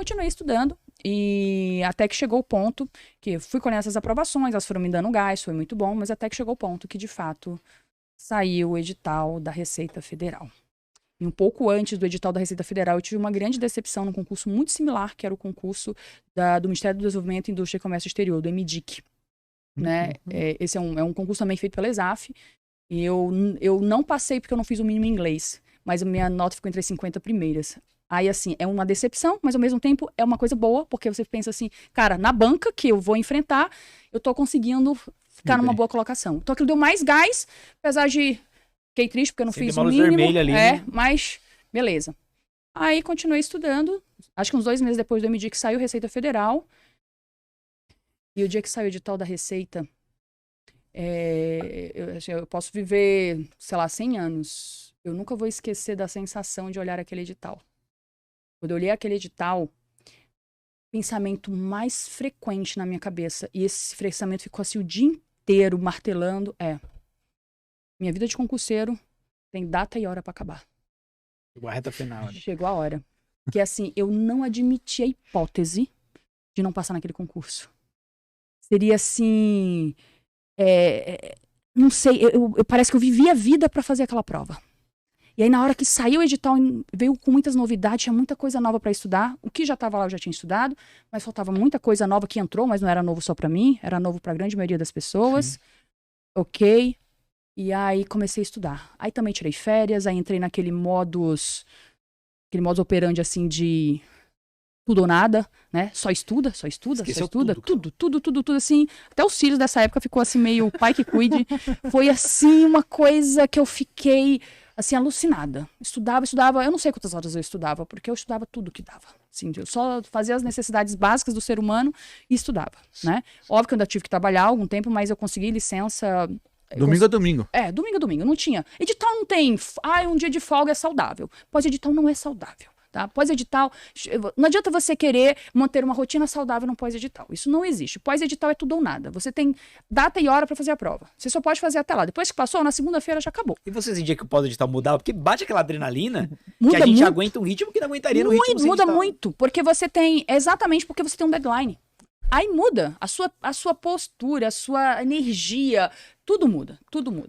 continuei estudando. E até que chegou o ponto que fui colhendo essas aprovações, elas foram me dando gás, foi muito bom, mas até que chegou o ponto que, de fato, saiu o edital da Receita Federal. E um pouco antes do edital da Receita Federal, eu tive uma grande decepção num concurso muito similar, que era o concurso do Ministério do Desenvolvimento, Indústria e Comércio Exterior, do MDIC. Né? Esse é um concurso também feito pela ESAF. E eu não passei porque eu não fiz o mínimo em inglês, mas a minha nota ficou entre as 50 primeiras. Aí, assim, é uma decepção, mas ao mesmo tempo é uma coisa boa, porque você pensa assim, cara, na banca que eu vou enfrentar, eu tô conseguindo ficar numa boa colocação. Então aquilo deu mais gás, apesar de... Fiquei triste porque eu não fiz o mínimo. Ali, né? Mas beleza. Aí continuei estudando, acho que uns 2 meses depois do MDIC saiu Receita Federal. E o dia que saiu o edital da Receita, eu posso viver, sei lá, 100 anos. Eu nunca vou esquecer da sensação de olhar aquele edital. Quando eu olhei aquele edital, o pensamento mais frequente na minha cabeça, e esse pensamento ficou assim o dia inteiro martelando, minha vida de concurseiro tem data e hora para acabar. Chegou a reta final. Né? Chegou a hora. Que assim, eu não admiti a hipótese de não passar naquele concurso. Seria assim... não sei, parece que eu vivi a vida para fazer aquela prova. E aí, na hora que saiu o edital, veio com muitas novidades, tinha muita coisa nova para estudar. O que já estava lá eu já tinha estudado, mas faltava muita coisa nova que entrou, mas não era novo só para mim, era novo para a grande maioria das pessoas. Sim. Ok. E aí comecei a estudar. Aí também tirei férias, aí entrei naquele modus operandi assim de tudo ou nada, né? Só estuda, Esqueceu só estuda. Tudo assim. Até os filhos dessa época ficou assim meio pai que cuide. Foi assim uma coisa que eu fiquei assim alucinada. Estudava. Eu não sei quantas horas eu estudava, porque eu estudava tudo que dava. Assim, eu só fazia as necessidades básicas do ser humano e estudava, né? Óbvio que eu ainda tive que trabalhar algum tempo, mas eu consegui licença... Domingo a domingo. Domingo a domingo. Não tinha. Edital não tem. Um dia de folga é saudável. Pós-edital não é saudável. Tá? Pós-edital, não adianta você querer manter uma rotina saudável no pós-edital. Isso não existe. Pós-edital é tudo ou nada. Você tem data e hora para fazer a prova. Você só pode fazer até lá. Depois que passou, na segunda-feira já acabou. E você sentia que o pós-edital mudava? Porque bate aquela adrenalina muda que a gente muito. aguenta um ritmo que não aguentaria no ritmo. Muda muito. Porque você tem... Exatamente porque você tem um deadline. Aí muda. A sua postura, a sua energia. Tudo muda.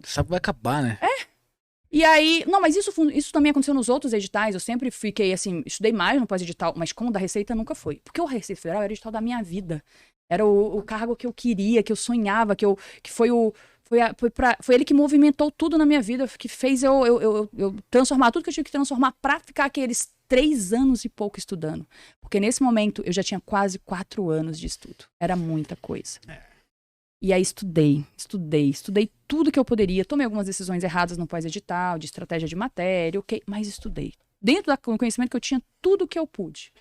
Sabe que vai acabar, né? E aí, não, mas isso também aconteceu nos outros editais, eu sempre fiquei assim, estudei mais no pós-edital, mas como o da Receita nunca foi. Porque o Receita Federal era o edital da minha vida. Era o cargo que eu queria, que eu sonhava, foi ele que movimentou tudo na minha vida, que fez eu transformar tudo que eu tive que transformar pra ficar aqueles 3 anos e pouco estudando. Porque nesse momento eu já tinha quase 4 anos de estudo. Era muita coisa. E aí estudei tudo que eu poderia. Tomei algumas decisões erradas no pós-edital, de estratégia de matéria, ok, mas estudei. Dentro do conhecimento que eu tinha, tudo que eu pude.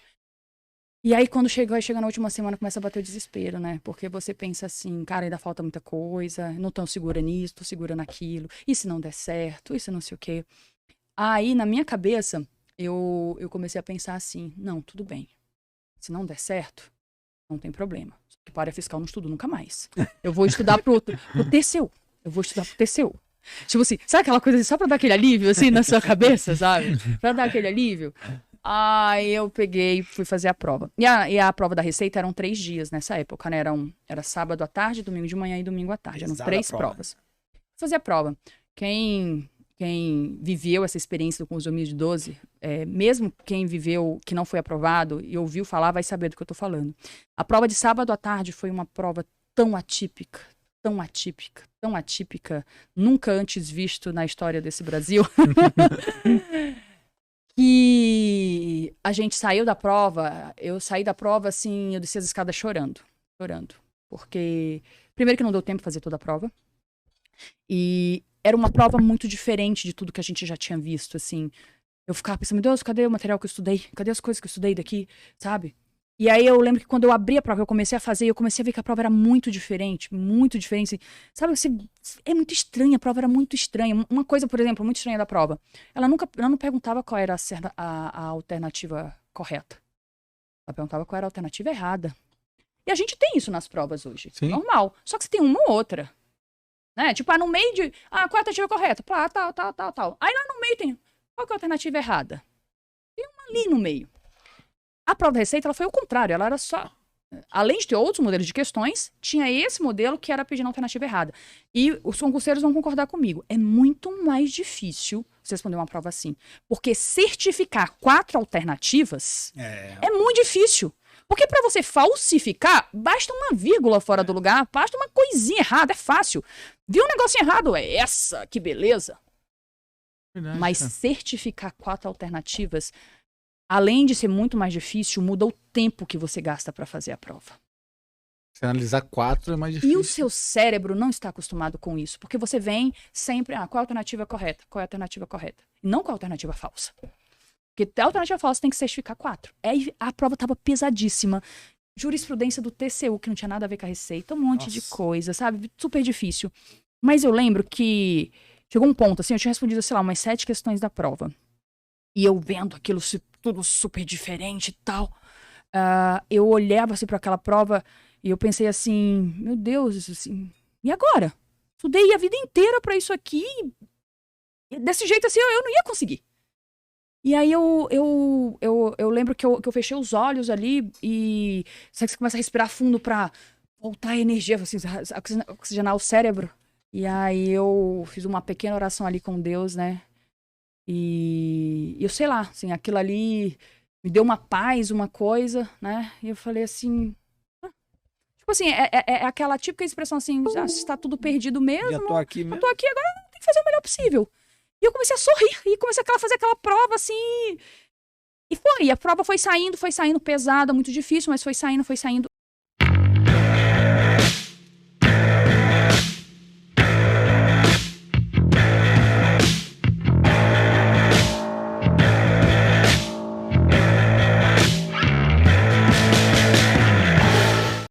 E aí quando chega na última semana, começa a bater o desespero, né? Porque você pensa assim, cara, ainda falta muita coisa, não tô segura nisso, tô segura naquilo. E se não der certo, isso não sei o quê. Aí, na minha cabeça, eu comecei a pensar assim, não, tudo bem. Se não der certo, não tem problema. Que para a fiscal não estudo nunca mais. Eu vou estudar pro TCU. Tipo assim, sabe aquela coisa assim, só pra dar aquele alívio, assim, na sua cabeça, sabe? Pra dar aquele alívio. Aí eu peguei, fui fazer a prova. E a prova da Receita eram 3 dias nessa época, né? Era sábado à tarde, domingo de manhã e domingo à tarde. Eram 3 provas. Fazer a prova. Quem viveu essa experiência do curso 2012, mesmo quem viveu, que não foi aprovado e ouviu falar, vai saber do que eu tô falando. A prova de sábado à tarde foi uma prova tão atípica, nunca antes visto na história desse Brasil, que a gente saiu da prova, eu saí da prova assim, eu desci as escadas chorando, porque primeiro que não deu tempo de fazer toda a prova, e era uma prova muito diferente de tudo que a gente já tinha visto, assim. Eu ficava pensando, meu Deus, cadê o material que eu estudei? Cadê as coisas que eu estudei daqui, sabe? E aí eu lembro que quando eu abri a prova, eu comecei a fazer, eu comecei a ver que a prova era muito diferente, assim. Sabe, assim, é muito estranha, a prova era muito estranha. Uma coisa, por exemplo, muito estranha da prova, ela não perguntava qual era a alternativa correta. Ela perguntava qual era a alternativa errada. E a gente tem isso nas provas hoje, Sim. Normal. Só que você tem uma ou outra. Né? Tipo, no meio de... qual é a alternativa correta? Pá, tal. Aí lá no meio tem... Qual que é a alternativa errada? Tem uma ali no meio. A prova da Receita, ela foi o contrário, ela era só... Além de ter outros modelos de questões, tinha esse modelo que era pedindo a alternativa errada. E os concurseiros vão concordar comigo. É muito mais difícil você responder uma prova assim. Porque certificar 4 alternativas é muito difícil. Porque para você falsificar, basta uma vírgula fora do lugar, basta uma coisinha errada, é fácil. Viu um negócio errado? É essa, que beleza. Verdade, Mas certificar 4 alternativas... Além de ser muito mais difícil, muda o tempo que você gasta para fazer a prova. Se analisar 4 é mais difícil. E o seu cérebro não está acostumado com isso, porque você vem sempre, qual é a alternativa correta? Qual é a alternativa correta? E não qual é a alternativa falsa. Porque a alternativa falsa tem que certificar 4. Aí a prova estava pesadíssima. Jurisprudência do TCU, que não tinha nada a ver com a Receita, um monte de coisa, sabe? Super difícil. Mas eu lembro que chegou um ponto, assim, eu tinha respondido, sei lá, umas 7 questões da prova. E eu vendo aquilo tudo super diferente e tal. Eu olhava assim para aquela prova e eu pensei assim, meu Deus, assim, e agora? Estudei a vida inteira para isso aqui. E desse jeito assim eu não ia conseguir. E aí eu lembro que eu fechei os olhos ali e sabe que você começa a respirar fundo para voltar a energia, assim, oxigenar o cérebro. E aí eu fiz uma pequena oração ali com Deus, né? E eu sei lá, assim, aquilo ali me deu uma paz, uma coisa, né? E eu falei assim... Tipo assim, é aquela típica expressão assim, já está tudo perdido mesmo. Já tô aqui mesmo. Eu tô aqui, agora tem que fazer o melhor possível. E eu comecei a sorrir, e comecei a fazer aquela prova assim... E a prova foi saindo pesada, muito difícil, mas foi saindo.